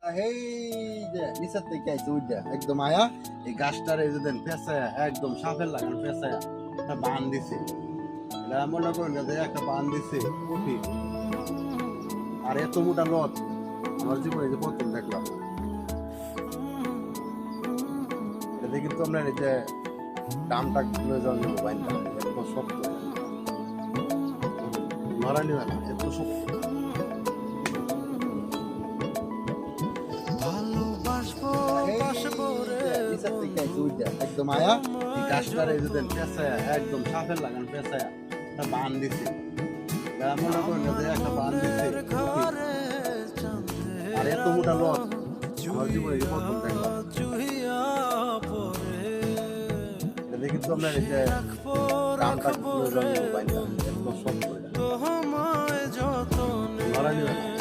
এই যে নিচের থেকে আইছে উইডা একদম আয়া এই গাছটার এই যে দেন পেঁচায়া একদম সাপের লাগান পেঁচায়া একটা বান দিছে। এটা মনে করেন যে একটা বান দিছে কঠিন। আর এত মোটা নথ আমার জীবনে যে প্রথম দেখলাম। এটা কিন্তু আমরা এই যে দামটা কিলো জন বাইনটা এত শক্ত নড়া নিবে না, এত শক্ত। একদম আয়া গাছটার এই যে দেন পেঁচায়া একদম সাপের লাগান পেঁচায়া একটা বান দিছে। মনে করেন যে একটা বান দিছে আর এত মোটা নথ আমার জীবনে যে প্রথম দেখলাম। এটা কিন্তু আমরা এই যে দামটা কিলো জন বাইনটা এত শক্ত নড়া নিবে না।